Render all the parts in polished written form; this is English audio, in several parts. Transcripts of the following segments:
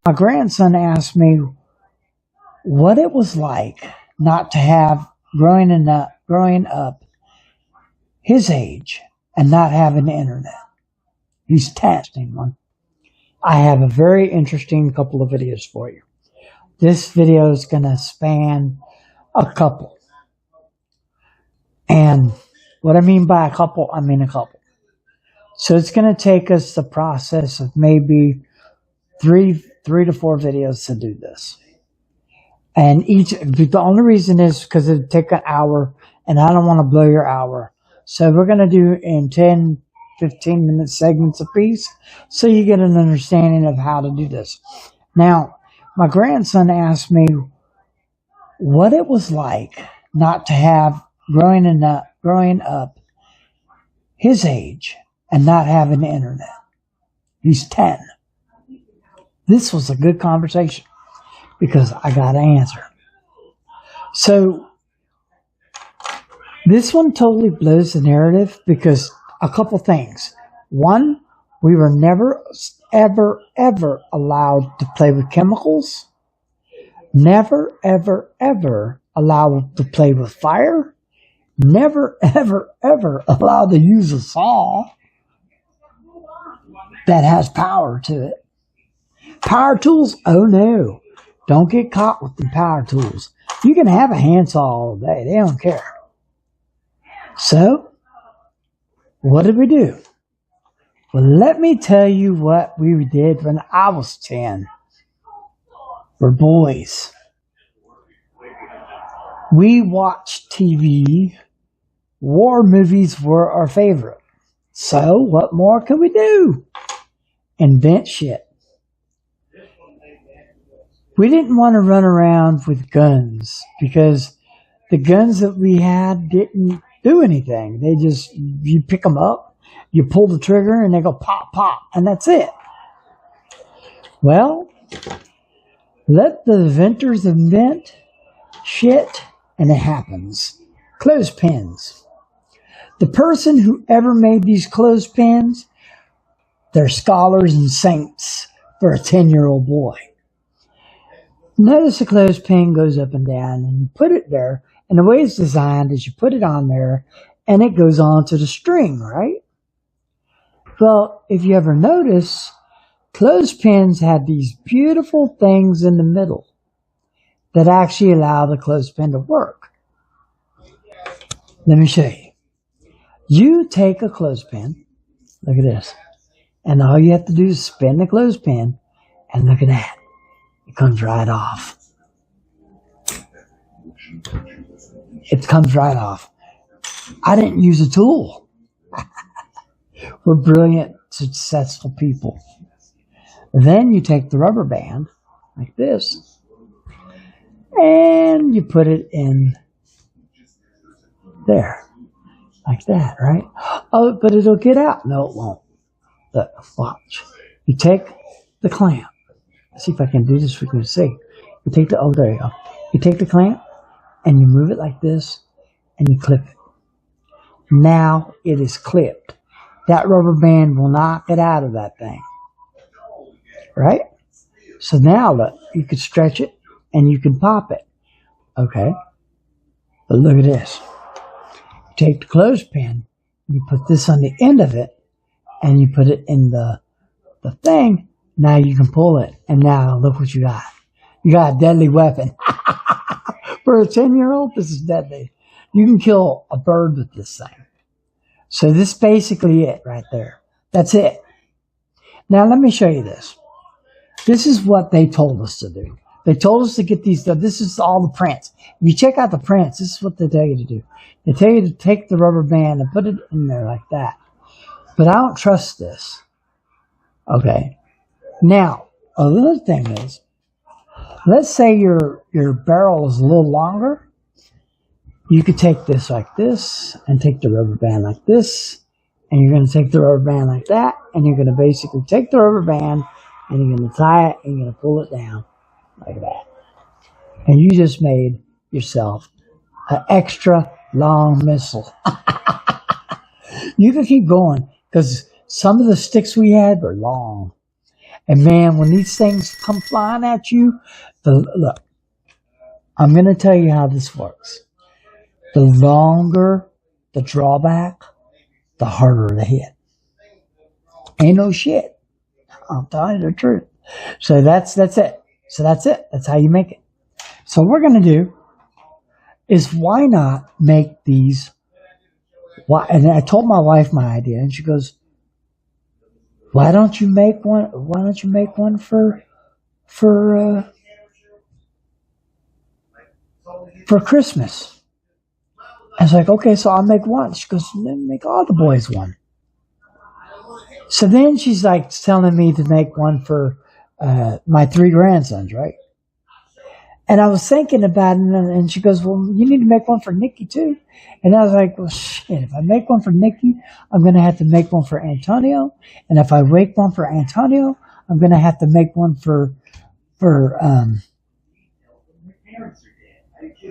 My grandson asked me what it was like not to have growing up his age and not having the internet. He's testing one. I have a very interesting couple of videos for you. This video is going to span a couple. And what I mean by a couple, I mean a couple. So it's going to take us the process of maybe three to four videos to do this. And the only reason is because it'd take an hour, and I don't want to blow your hour. So we're going to do in 10, 15-minute segments apiece, so you get an understanding of how to do this. Now, my grandson asked me what it was like not to have growing up his age and not having the internet. He's 10. This was a good conversation because I got an answer. So this one totally blows the narrative because a couple things. One, we were never, ever, ever allowed to play with chemicals. Never, ever, ever allowed to play with fire. Never, ever, ever allowed to use a saw that has power to it. Power tools? Oh no. Don't get caught with the power tools. You can have a handsaw all day. They don't care. So, what did we do? Well, let me tell you what we did when I was 10. We're boys. We watched TV. War movies were our favorite. So, what more can we do? Invent shit. We didn't want to run around with guns because the guns that we had didn't do anything. They just, you pick them up, you pull the trigger, and they go pop, pop, and that's it. Well, let the inventors invent shit, and it happens. Clothespins. The person who ever made these clothespins, they're scholars and saints for a 10-year-old boy. Notice the clothespin goes up and down, and you put it there, and the way it's designed is you put it on there, and it goes onto the string, right? Well, if you ever notice, clothespins have these beautiful things in the middle that actually allow the clothespin to work. Let me show you. You take a clothespin, look at this, and all you have to do is spin the clothespin, and look at that. It comes right off. It comes right off. I didn't use a tool. We're brilliant, successful people. Then you take the rubber band, like this, and you put it in there, like that, right? Oh, but it'll get out. No, it won't. Look, watch. You take the clamp. Let's see if I can do this for you to see. You take the, oh, there you go. You take the clamp, and you move it like this, and you clip it. Now it is clipped. That rubber band will not get out of that thing. Right? So now look, you can stretch it, and you can pop it. Okay? But look at this. You take the clothespin, you put this on the end of it, and you put it in the thing. Now you can pull it, and now look what you got. You got a deadly weapon. For a 10-year-old, this is deadly. You can kill a bird with this thing. So this is basically it right there. That's it. Now let me show you this. This is what they told us to do. They told us to get these, this is all the prints. If you check out the prints, this is what they tell you to do. They tell you to take the rubber band and put it in there like that. But I don't trust this. Okay. Now, another thing is, let's say your barrel is a little longer. You could take this like this and take the rubber band like this. And you're going to take the rubber band like that. And you're going to basically take the rubber band and you're going to tie it and you're going to pull it down like that. And you just made yourself an extra long missile. You can keep going because some of the sticks we had were long. And man, when these things come flying at you, look, I'm going to tell you how this works. The longer the drawback, the harder the hit. Ain't no shit. I'm telling you the truth. So that's it. So that's it. That's how you make it. So what we're going to do is why not make these? And I told my wife my idea, and she goes, "Why don't you make one? Why don't you make one for Christmas?" I was like, "Okay, so I'll make one." She goes, "Then make all the boys one." So then she's like telling me to make one for my 3 grandsons, right? And I was thinking about it, and she goes, "Well, you need to make one for Nikki too." And I was like, "Well, shit, if I make one for Nikki, I'm going to have to make one for Antonio. And if I make one for Antonio, I'm going to have to make one for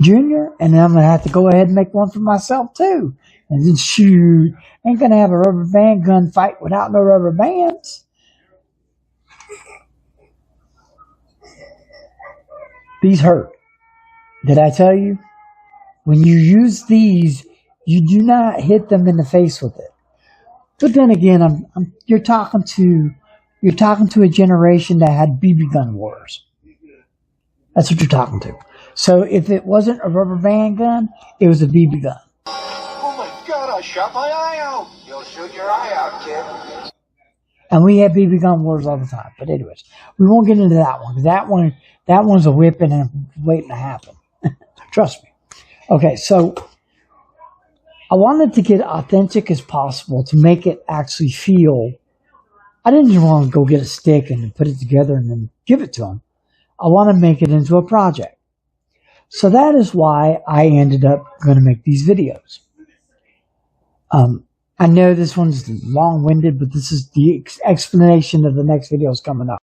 Junior. And then I'm going to have to go ahead and make one for myself too. And then shoot, ain't going to have a rubber band gun fight without no rubber bands." These hurt. Did I tell you? When you use these, you do not hit them in the face with it. But then again, you're talking to a generation that had BB gun wars. That's what you're talking to. So if it wasn't a rubber band gun, it was a BB gun. Oh my God! I shot my eye out. You'll shoot your eye out, kid. And we had BB gun wars all the time. But anyways, we won't get into that one. That one's a whipping and waiting to happen. Trust me. Okay, so I wanted to get authentic as possible to make it actually feel. I didn't just want to go get a stick and put it together and then give it to them. I want to make it into a project. So that is why I ended up going to make these videos. I know this one's long-winded, but this is the explanation of the next videos coming up.